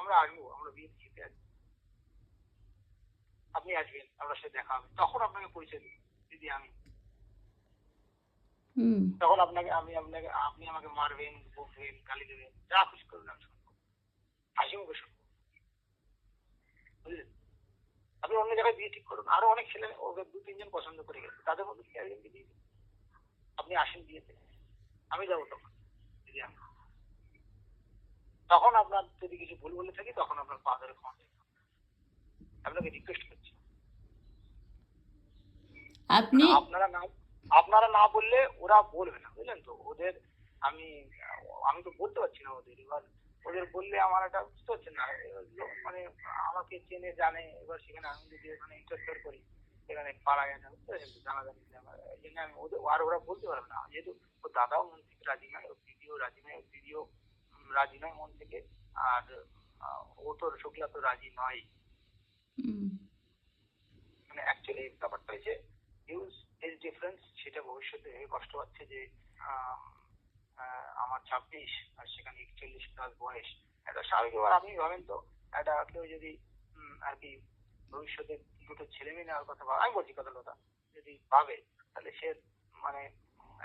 আমরা আসবো, আমরা বিয়েতে যেতে আসবো, আপনি আসবেন, আপনার সাথে দেখা হবে, তখন আপনাকে পরিচয় দেবো দিদি আমি। তখন আপনি আমাকে মারবেন, বকবেন, গালি দেবেন, যা খুশি করবেন আমি শুনবো, হাসি মুখে শুনবো, বুঝলেন? আপনি অন্য জায়গায় বিয়ে ঠিক করুন, আরো অনেক ছেলে ওকে 2-3 জন পছন্দ করে গেছে, তাদের মধ্যে থেকে একজনকে দিয়ে দিন। আপনি আসেন বিয়েতে, আমি যাবো তখন দিদি আমি। তখন আপনার যদি কিছু ভুল বলে থাকি তখন আপনার পা ধরে ক্ষমা চাইবো, আপনাকে রিকোয়েস্ট করছি। আপনি আপনারা না বললে ওরা বলবে না, বুঝলেন তো? ওদের আমি আমি তো বলতে পারছি না ওদের, এবার ওদের বললে আমার একটা বুঝতে পারছেন না, মানে আমাকে চেনে জানে, এবার সেখানে আমি যদি ওখানে ইন্টারফেয়ার করি সেখানে পাড়া গেছে, বুঝতে পারছেন, জানাজানি আমার, এই জন্য আমি ওদের আর ওরা বলতে পারবে না, যেহেতু ওর দাদাও মন থেকে রাজি নয়, ওর দিদিও রাজি নয়, ওর দিদিও রাজি নয় মন থেকে, আর ও তো শুক্লা তো রাজি নয়। মানে অ্যাকচুয়ালি ব্যাপারটা হচ্ছে হিউজ এজ ডিফারেন্স, সেটা ভবিষ্যতে কষ্ট পাচ্ছে যে আমার 26 আর সেখানে 41+ বয়স, এটা স্বাভাবিক। এবার আপনি ভাবেন তো, একটা কেউ যদি আর কি ভবিষ্যতে দুটো ছেলে মেয়ে নেওয়ার কথা ভাবে, আমি বলছি কথা যদি ভাবে, তাহলে সে মানে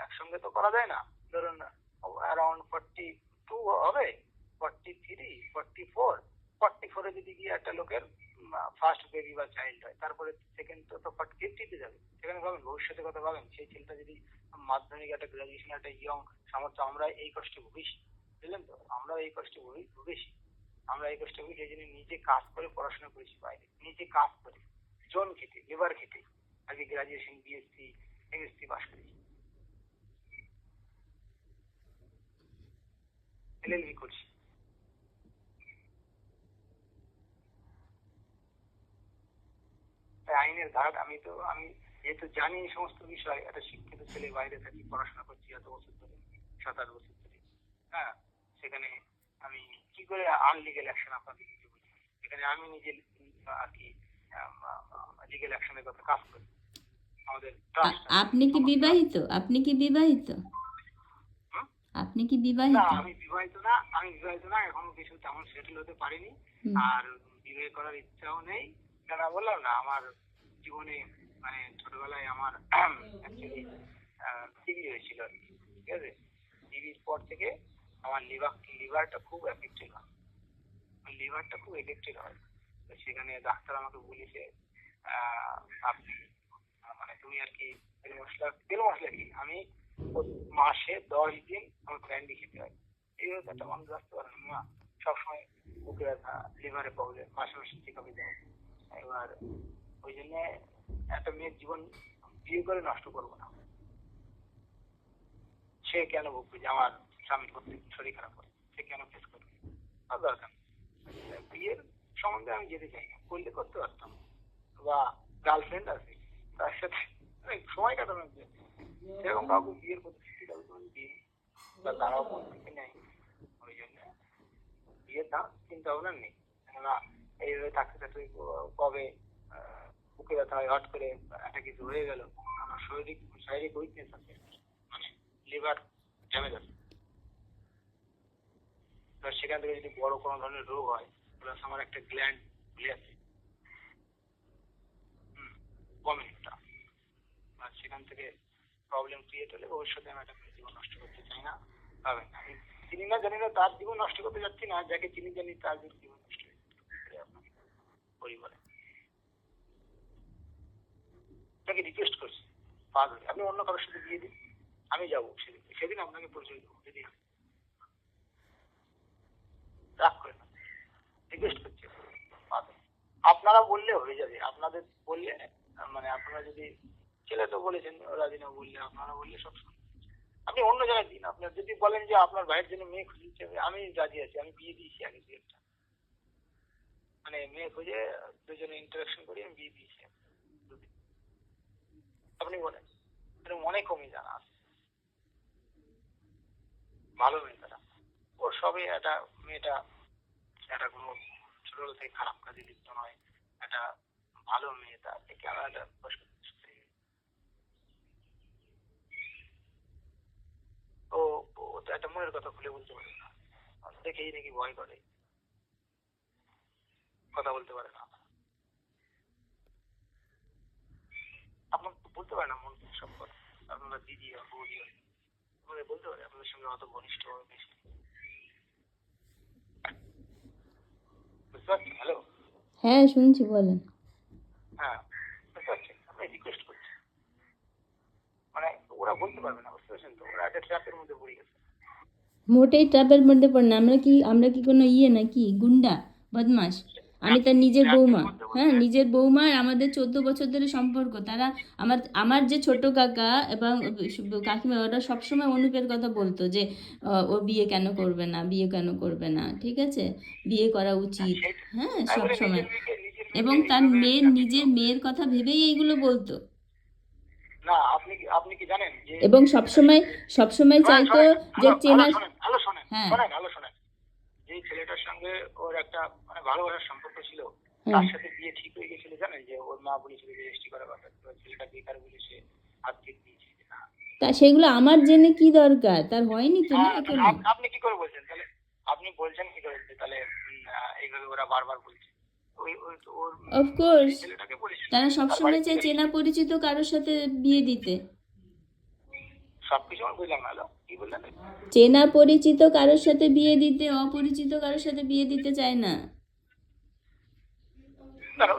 একসঙ্গে তো করা যায় না। ধরুন অ্যারাউন্ড 42 হবে, 43, 44 যদি গিয়ে একটা লোকের ফার্স্ট বেবি বা চাইল্ড হয়, তারপরে সেকেন্ড তো 50-তে যাবে, সেখানে ভাবেন ভবিষ্যতের কথা ভাবেন, সেই ছেলেটা যদি মাধ্যমিক একটা গ্রাজুয়েশন একটা ইয়ং সামর্থ্য, আমরা এই কষ্টে ভুগিস, বুঝলেন তো? আমরা এই কষ্টে ভুগেছি, আমরা এই কষ্টে ভুগি এই জন্য নিজে কাজ করে পড়াশোনা করেছি বাইরে, নিজে কাজ করে জন খেটে লেবার খেটে আগে গ্রাজুয়েশন বিএসসি এমএসসি পাস করেছি, এলএলবি করছি। আইনের ধার আমি যেহেতু জানি এই সমস্ত বিষয়, একটা শিক্ষিত ছেলে বাইরে থাকি, পড়াশোনা করছি এত বছর ধরে, 7-8 বছর ধরে, হ্যাঁ, সেখানে আমি কি করে আনলিগেল অ্যাকশন আপনাদের কিছু বলি, এখানে আমি নিজে আর কি লিগেল অ্যাকশনের কথা কাজ করি, আমাদের ট্রাস্ট আছে। আপনি কি বিবাহিত? আপনি কি বিবাহিত? আপনি কি না, বিবাহিত? আমি বিবাহিত না, এখনো কিছু তেমন সেটেল হতে পারিনি, আর বিয়ে করার ইচ্ছাও নেই। কেন বললাম না, আমার জীবনে মানে ছোটবেলায় আমার অ্যাকচুয়ালি টিবি হয়েছিল আর কি, ঠিক আছে? টিবির পর থেকে আমার লিভারটা খুব এফেক্টেড হয়, তো সেখানে ডাক্তার আমাকে বলেছে আপনি মানে তুমি আর কি তেল মশলা কি আমি মাসে 10 দিন আমার ক্যান্ডি খেতে হয়। এইভাবে তো একটা মানুষ বাঁচতে পারে না, সবসময় বুকে ব্যথা, লিভারে প্রবলেম, মাসে মাসে চেক আপে যায়। এবার ওই জন্য একটা মেয়ের জীবন বিয়ে করে নষ্ট করবো না, সে কেন ভুগবে যে আমার স্বামীর করতে শরীর খারাপ করে, সে কেন ফেস করবে, আর দরকার নেই। বিয়ের সম্বন্ধে আমি যেতে চাই না, করলে করতে পারতাম, বা গার্লফ্রেন্ড আছে তার সাথে সময় কাটানোর জন্য, সেরকম কাউকে বিয়ের প্রতিশ্রুতি কাউকে আমি দিই, বা তারাও মন থেকে নেয়। ওই জন্য বিয়ের চিন্তা ভাবনা নেই, কেননা এইভাবে থাকতে থাকতে কবে বুকে ব্যথা হয়, হট করে একটা কিছু হয়ে গেল, আমার শারীরিক উইকনেস আছে, মানে লিভার ড্যামেজ আছে, এবার সেখান থেকে যদি বড় কোনো ধরনের রোগ হয়, প্লাস আমার একটা গ্ল্যান্ড ভুলে আছে গভর্নমেন্টটা, আর সেখান থেকে প্রবলেম ক্রিয়েট হলে ভবিষ্যতে আমি একটা জীবন নষ্ট করতে চাই না। পাবেন না, আমি চিনি না জানি না তার জীবন নষ্ট করতে যাচ্ছি না, যাকে চিনি জানি তার জীবন নষ্ট হয়ে যাচ্ছে আপনাকে পরিবারে। তাকে রিকোয়েস্ট করছি পা ধরে আপনি অন্য কারোর সাথে বিয়ে দিন, আমি যাবো সেদিন আপনাকে পরিচয় দেবো, যদি রাগ করে না, রিকোয়েস্ট করছি পা ধরে। আপনারা বললে হয়ে যাবে, আপনাদের বললে মানে আপনারা যদি, ছেলে তো বলেছেন রাজি না, বললে আপনারা বললে সব আপনি অন্য জায়গায় দিন। আপনার যদি বলেন যে আপনার ভাইয়ের জন্য মেয়ে খুঁজছে, আমি রাজি আছি, আমি বিয়ে দিয়েছি আগে বিয়েটা, মানে মেয়ে খুঁজে দুজনে ইন্টারাকশন করি, আমি বিয়ে দিয়েছি আপনি বলেন, মনে কমই জানা আছে ভালো মেয়ে তারা, ওর সবই একটা মেয়েটা একটা কোনো ছোটবেলা থেকে খারাপ কাজে লিপ্ত নয়, একটা ভালো মেয়ে, তার থেকে আমরা একটা তো ও তো একটা মনের কথা খুলে বলতে পারে না, দেখেই নাকি ভয় করে, কথা বলতে পারে না, আপনার তো বলতে পারে না মন সব কথা। আপনারা দিদি আর বৌদি হয়, আপনাদের বলতে পারে, আপনাদের সঙ্গে অত ঘনিষ্ঠ হবে বেশি। বুঝতে পারছি? হ্যালো, হ্যাঁ শুনছি, বলেন। হ্যাঁ বুঝতে পারছি, আমি রিকোয়েস্ট করছি। মানে ওরা বলতে পারবে না, বুঝতে পারছেন তো, ওরা একটা ট্র্যাপের মধ্যে পড়ে গেছে। মোটেই ট্রাপের মধ্যে পড়ে না। আমরা কি কোনো নাকি গুন্ডা বদমাস? আমি তার নিজের বৌমা। হ্যাঁ, নিজের বৌমা। আর আমাদের 14 বছর ধরে সম্পর্ক। তারা আমার যে ছোট কাকা এবং কাকিমা, ওরা সবসময় অনুপের কথা বলতো যে ও বিয়ে কেন করবে না, বিয়ে কেন করবে না, ঠিক আছে, বিয়ে করা উচিত। হ্যাঁ, সব সময়। এবং তার নিজের মেয়ের কথা ভেবেই এইগুলো বলতো। না, আপনি কি জানেন যে, এবং সবসময় চাইতো যে চেনার। হ্যাঁ শোনেন, যে ছেলেটার সঙ্গে ওর একটা মানে ভালোবাসার সম্পর্ক ছিল, হ্যাঁ। তার সাথে বিয়ে ঠিক হয়ে গেছিল, জানেন যে ওর মা বলেছিল যে রেজিস্ট্রি করার কথা, তো ছেলেটা বেকার বলে সে আজকে দিয়েছে যে না। তা সেগুলো আমার জেনে কি দরকার? তার হয়নি তো না এখনো। আপনি কি করে বলছেন তাহলে? আপনি বলছেন কি করে যে তাহলে এইভাবে ওরা বারবার বলছে? ওর অফকোর্স ছেলেটাকে বলেছিল, তারা সবসময় চায় চেনা পরিচিত কারোর সাথে বিয়ে দিতে। সবকিছু আমি বুঝলাম না। হ্যালো, কি বললেন? চেনা পরিচিত কারোর সাথে বিয়ে দিতে, অপরিচিত কারোর সাথে বিয়ে দিতে চায় না।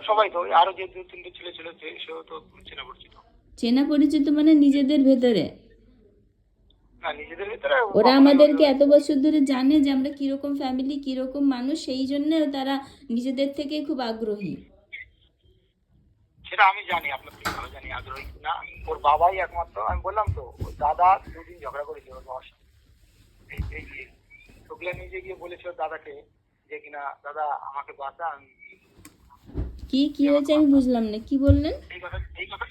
সবাই তো, আরো যে 2-3টে ছেলে ছিল সেও তো চেনা পরিচিত। চেনা পরিচিত মানে নিজেদের ভেতরে। না, নিজেদের ভিতরে ওরা আমাদেরকে এত বছর ধরে জানে যে আমরা কিরকম ফ্যামিলি, কিরকম মানুষ, সেই জন্য তারা নিজেদের থেকে খুব আগ্রহী। সেটা আমি জানি, আপনার থেকে ভালো জানি আগ্রহী না। ওর বাবাই একমাত্র, আমি বললাম তো, ওর দাদা 2 দিন ঝগড়া করেছিল ওর বাবার সঙ্গে। এই শুক্লা নিজে গিয়ে বলেছে ওর দাদাকে যে কিনা দাদা আমাকে বাঁচা, আমি কি হয়েছে আমি বুঝলাম না, কি বললেন? এই কথা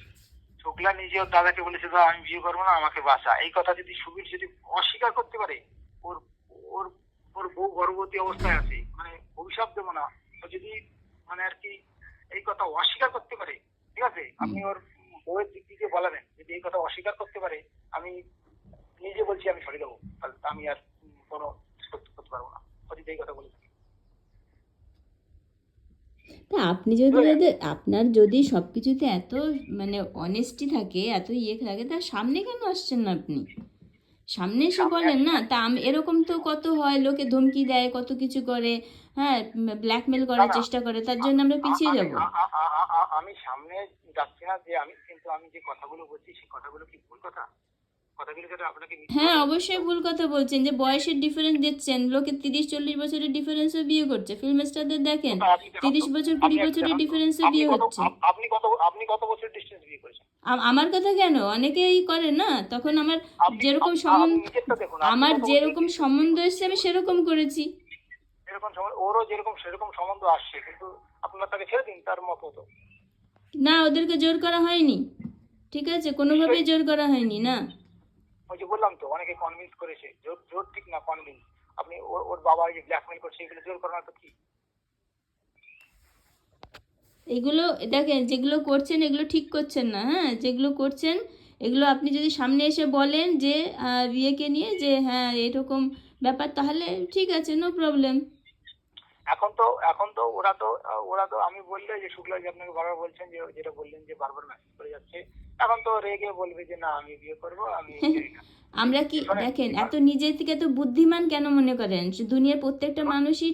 শুক্লা নিজে ওর দাদাকে বলেছে দাদা আমি বিয়ে করবো না, আমাকে বাঁচা। এই কথা যদি সুবীর যদি অস্বীকার করতে পারে, ওর ওর ওর বউ গর্ভবতী অবস্থায় আছে, মানে অভিশাপ দেবো না, ও যদি মানে আর কি এই কথা অস্বীকার করতে পারে, ঠিক আছে, আপনি ওর বউয়ের দিক থেকে বলাবেন যদি এই কথা অস্বীকার করতে পারে, আমি নিজে বলছি আমি সরে দেবো, তাহলে আমি আর কোনো করতে পারবো না। ও যদি এই কথা বলে থাকে। তা আপনি আপনার যদি সবকিছুতে এত মানে অনেস্টি থাকে, এত থাকে, তার সামনে কেন আসছেন না আপনি? সামনে এসে বলেন না। তা এরকম তো কত হয়, লোকে ধমকি দেয়, কত কিছু করে, হ্যাঁ, ব্ল্যাকমেল করার চেষ্টা করে, তার জন্য আমরা পিছিয়ে যাব। আমি সামনে যাচ্ছি না যে, আমি কিন্তু আমি যে কথাগুলো বলছি সেই কথাগুলো কি ভুল কথা? কথাগুলো যেটা আপনাকে হ্যাঁ অবশ্যই ভুল কথা বলছেন, যে বয়সের ডিফারেন্স দিচ্ছেন। লোকে 30-40 বছরের ডিফারেন্সও বিয়ে করছে। ফিল্ম স্টারদের দেখেন, 30 বছর 20 বছরের ডিফারেন্সে বিয়ে হচ্ছে। আপনি কত বছর ডিস্টেন্স বিয়ে করেছেন? আমার কথা কেন, অনেকেই করে না। তখন আমার যেরকম সম্বন্ধ এসছে আমি সেরকম করেছি। ওরও যেরকম সেরকম সম্বন্ধ আসছে, কিন্তু আপনার তাকে ছেড়ে দিন তার মতো তো। না, ওদেরকে জোর করা হয়নি, ঠিক আছে, কোনোভাবেই জোর করা হয়নি না। ওই যে বললাম তো, অনেকে কনভিন্স করেছে। জোর ঠিক না, কনভিন্স। আপনি ওর বাবা যে ব্ল্যাকমেল করছে, এগুলো জোর করানো তো কি? এগুলো দেখেন, যেগুলো করছেন এগুলো ঠিক করছেন না। হ্যাঁ, যেগুলো করছেন এগুলো আপনি যদি সামনে এসে বলেন যে বিয়েকে নিয়ে যে হ্যাঁ এরকম ব্যাপার, তাহলে ঠিক আছে, নো প্রবলেম। এখন তো ওরা তো আমি বললে যে শুক্লা যে আপনাকে বারবার বলছেন, যে যেটা বললেন যে বারবার মেসেজ করে যাচ্ছে, এখন তো রেগে বলবে যে না আমি বিয়ে করবো, আমি আমরা কি দেখেন, এত নিজের থেকে এত বুদ্ধিমান কেন মনে করেন? দুনিয়ার প্রত্যেকটা মানুষই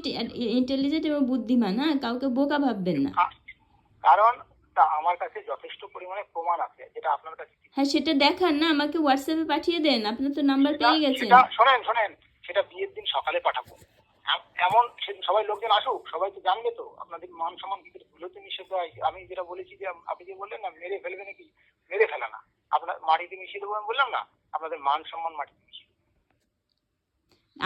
ইন্টেলিজেন্ট এবং বুদ্ধিমান। হ্যাঁ, কাউকে বোকা ভাববেন না। কারণ আমার কাছে যথেষ্ট পরিমাণে প্রমাণ আছে, যেটা আপনার কাছে। হ্যাঁ, সেটা দেখান না, আমাকে হোয়াটসঅ্যাপে পাঠিয়ে দেন, আপনার তো নাম্বার পেয়ে গেছেন। শোনেন, সেটা বিয়ের দিন সকালে পাঠাবো। এমন সেদিন সবাই লোকজন আসুক, সবাই তো জানবে তো, আপনাদের মান সম্মান ভিতরে ভুলে তো নিষেধ হয়। আমি যেটা বলেছি যে আপনি যে বললেন না মেরে ফেলবে নাকি, মেরে ফেলা না, আপনার মাটিতে মিশিয়ে দেবো আমি বললাম না, আপনাদের মান সম্মান মাটিতে মিশিয়ে।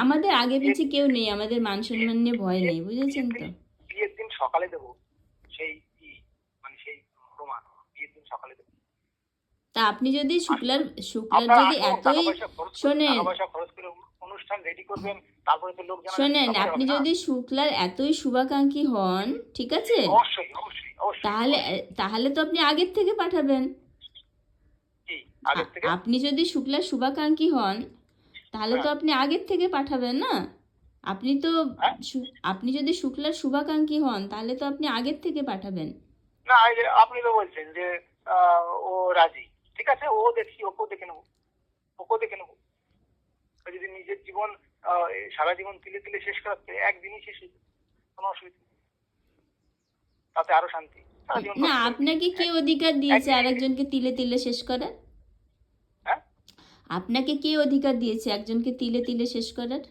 আমাদের আগে পিছে কেউ নেই, আমাদের মান সম্মান নিয়ে ভয় নেই, বুঝেছেন তো। বিয়ের দিন সকালে দেবো সেই মানে সেই প্রমাণ, বিয়ের দিন সকালে দেবো। তা আপনি যদি শুক্লার যদি এতই শোনেন, অনুষ্ঠান রেডি করবেন, তারপরে তো লোক শোনেন, আপনি যদি শুক্লার এতই শুভাকাঙ্ক্ষী হন, ঠিক আছে, তাহলে তো আপনি আগের থেকে পাঠাবেন। আপনি যদি শুক্লার শুভাকাঙ্ক্ষী হন, তাহলে তো আপনি আগের থেকে পাঠাবেন না। হ্যাঁ? আপনি যদি শুক্লার শুভাকাঙ্ক্ষী হন তাহলে তো আপনি আগের থেকে পাঠাবেন। না, এই যে আপনি তো বলছেন যে ও রাজি, ঠিক আছে, ওকেও দেখে নেবো, ওকেও দেখে নেবো। ও যদি নিজের জীবন এই সারা জীবন তিলে তিলে শেষ করাচ্ছে, একদিনই শেষ হয়ে যাবে, কোনো অসুবিধা নেই। তাতে আরো শান্তি, সারা জীবন না, কষ্ট করে আপনাকে কে এক- অধিকার দিয়েছে একদিনই আরেকজনকে তিলে তিলে শেষ করার? হ্যাঁ? আপনাকে কে অধিকার দিয়েছে একজনকে তিলে তিলে শেষ করার?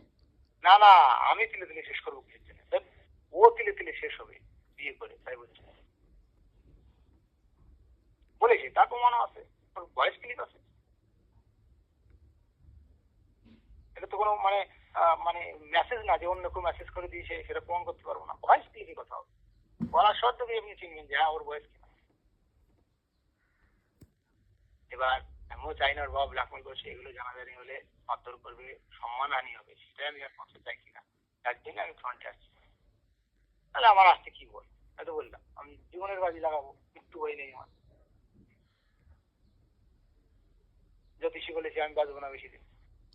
না না, আমি তিলে তিলে শেষ করবো কিসের জন্য? দেখ, ও তিলে তিলে শেষ হবে বিয়ে করে, তাই বলছি। বলেছে, তা প্রমাণও আছে, ওর ভয়েস ক্লিপ আছে। এটা তো কোনো মানে মানে মেসেজ না যে অন্য কেউ মেসেজ করে দিয়েছে, সেটা প্রমাণ করতে পারবো না। ভয়েস ক্লিপই কথা হবে, বলার শর্তে আপনি চিনবেন যে হ্যাঁ ওর ভয়েস কিনা। এবার আমিও চাই না ওর বাবা ব্ল্যাকমেল করছে, এগুলো জানাজানি হলে মারধর করবে, সম্মানহানি হবে, সেটাই আমি একমাত্র চাই কিনা, তার জন্য আমি ফ্রন্টে আসছি। তাহলে আমার আসতে কি বল, এত বললাম আমি জীবনের বাজি লাগাবো, মৃত্যু হয়ে নেই আমার। জ্যোতিষী বলেছে আমি বাঁচবো না বেশি দিন।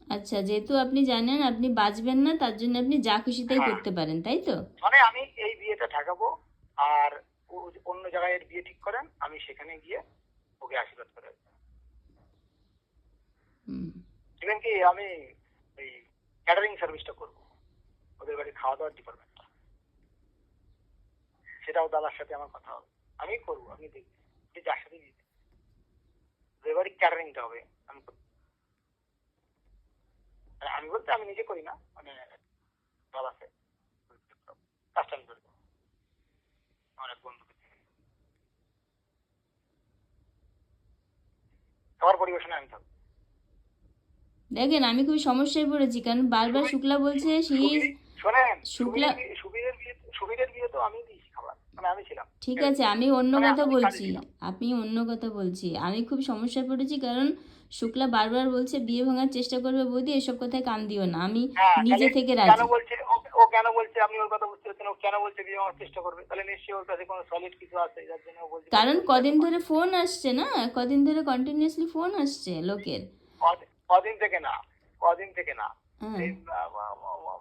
আচ্ছা, যেহেতু আপনি জানেন আপনি বাঁচবেন না, তার জন্য আপনি যা খুশি তাই হ্যাঁ, করতে পারেন, তাই তো? মানে আমি এই বিয়েটা ঠেকাবো, আর ও অন্য জায়গায় এর বিয়ে ঠিক করেন, আমি সেখানে গিয়ে ওকে আশীর্বাদ করে আসবো। হুম। ইভেন কি আমি এই ক্যাটারিং সার্ভিসটা করবো, ওদের বাড়ি খাওয়া দাওয়ার ডিপার্টমেন্টটা, সেটাও দাদার সাথে আমার কথা হবে। আমি করবো, আপনি দেখবেন যে যার সাথে বিয়ে দেবে, ওদের বাড়ি ক্যাটারিংটা হবে, আমি করবো। মানে আমি বলতে আমি নিজে করি না, মানে দাদা আছে, কাজটা আমি করে দেবো আমার এক বন্ধুকে দিয়ে। খাবার পরিবেশনে আমি থাকবো। দেখেন, আমি খুবই সমস্যায় পড়েছি, কারণ বারবার শুক্লা বলছে শোনেন, শুক্লা। সুবীরের বিয়ে তো আমি দিয়েছি খাবার, মানে আমি ছিলাম। ঠিক আছে, আমি অন্য মানে কথা আমি কাজে বলছি। ছিলাম। আমি খুব সমস্যায় পড়েছি, কারণ শুক্লা বারবার বলছে বিয়ে ভাঙার চেষ্টা করবে বৌদি, এসব কথায় কান দিও না, আমি হ্যাঁ, নিজে তাহলে থেকে কেন রাজি। বলছে ও কেন বলছে, আপনি ওর কথা বুঝতে পারছেন, ও কেন বলছে বিয়ে হওয়ার চেষ্টা করবে? তাহলে নিশ্চয়ই ওর কাছে কোনো সলিড কিছু আছে যার জন্য ও বলছে কারণ বিয়ে কদিন হওয়ার। ধরে ফোন আসছে না, কদিন ধরে কন্টিনিউয়াসলি ফোন আসছে লোকের। কদিন থেকে না, কদিন থেকে না, হ্যাঁ, এই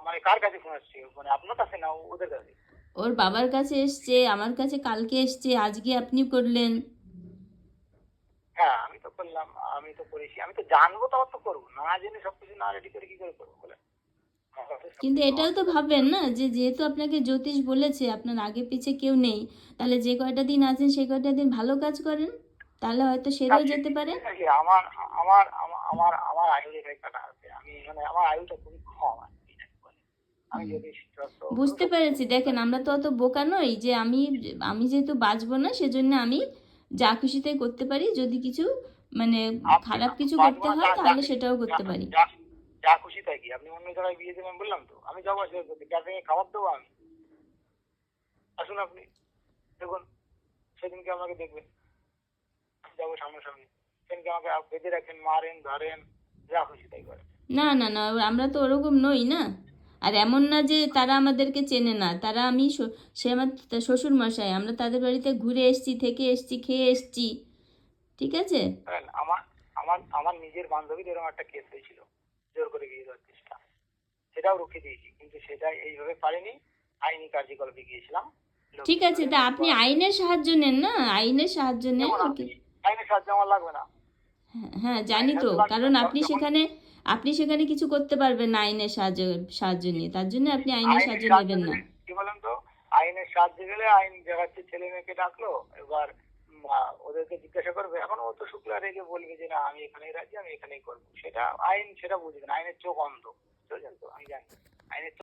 মানে কার কাছে ফোন আসছে, মানে আপনার কাছে না ওদের কাছে? ওর বাবার কাছে এসছে, আমার কাছে কালকে এসছে, আজকে আপনি করলেন। হ্যাঁ, আমি তো করলাম, আমি তো করেছি, আমি তো জানবো তাও তো করবো, না জেনে সবকিছু না রেডি করে কি করে করবো বলে? আমার কাছে কিন্তু সবকিছু এটাও তো আছে। ভাববেন না যে যেহেতু আপনাকে জ্যোতিষ বলেছে আপনার আগে পিছে কেউ নেই, তাহলে যে কয়টা দিন আছেন সেই কয়টা দিন ভালো কাজ করেন, তাহলে হয়তো সেরেও যেতে পারে। কি আমার আমার আমার আমার আমার আয়ু রেখায় কাটা আছে, আমি মানে আমার আয়ুটা খুবই কম আর কি, যাকে বলে। আমি যদি বুঝতে পেরেছি। দেখেন, আমরা তো অত বোকা নই যে আমি যেহেতু বাঁচবো না সেজন্য আমি যা খুশি তাই করতে পারি, যদি কিছু মানে আপনি খারাপ কিছু বাঁচবো করতে না, হয় তাহলে সেটাও করতে যা- পারি। যা- যা খুশি তাই কি, আপনি অন্য জায়গায় বিয়ে দেবেন বললাম তো, আমি যাবো ক্যাটারিং খাবার দেবো আমি। আসুন আপনি দেখুন, সেদিনকে আমাকে দেখবেন, আমি যাবো সামনাসামনি, সেদিনকে আমাকে বেঁধে রাখেন, মারেন, ধরেন, যা খুশি তাই করেন। না না না, আমরা তো ওরকম নই না। আর এমন না যে তারা আমাদেরকে চেনে না, তারা সে আমার শ্বশুর মশাই, আমরা তাদের বাড়িতে ঘুরে এসছি, থেকে এসছি, খেয়ে এসছি, ঠিক আছে। বুঝলেন? আমার আমার আমার নিজের বান্ধবীর এরকম একটা কেস হয়েছিল, জোর করে বিয়ে দেওয়ার চেষ্টা, সেটাও রুখে দিয়েছি, কিন্তু সেটা এইভাবে পারিনি, আইনি কার্যকলাপে গিয়েছিলাম। ঠিক লোকজন আছে, ধরে তা মারধর আপনি করা হয়েছে। আইনের সাহায্য নেন না, আইনের সাহায্য নেন নেবো না, ওকে। আইনের সাহায্য আমার লাগবে না, হ্যাঁ হ্যাঁ, জানি আইনের তো, সাহায্য লাগবে না। কারণ যখন আপনি সেখানে কিছু করতে পারবেন না আইনের সাহায্য নিয়ে, তার জন্য আপনি আইনের আইনের সাহায্য সাহায্য নেবেন না। গেলে কি বলেন তো, আইনের সাহায্যে গেলে আইন দেখাচ্ছে, ছেলে মেয়েকে ডাকলো, এবার ওদেরকে জিজ্ঞাসা করবে, এখন ও তো শুক্লা রেখে বলবে যে না আমি এখানেই রাজি, আমি এখানেই করবো, সেটা আইন সেটা বুঝবে না, আইনের চোখ অন্ধ, বুঝলেন তো, আমি জানি আইনের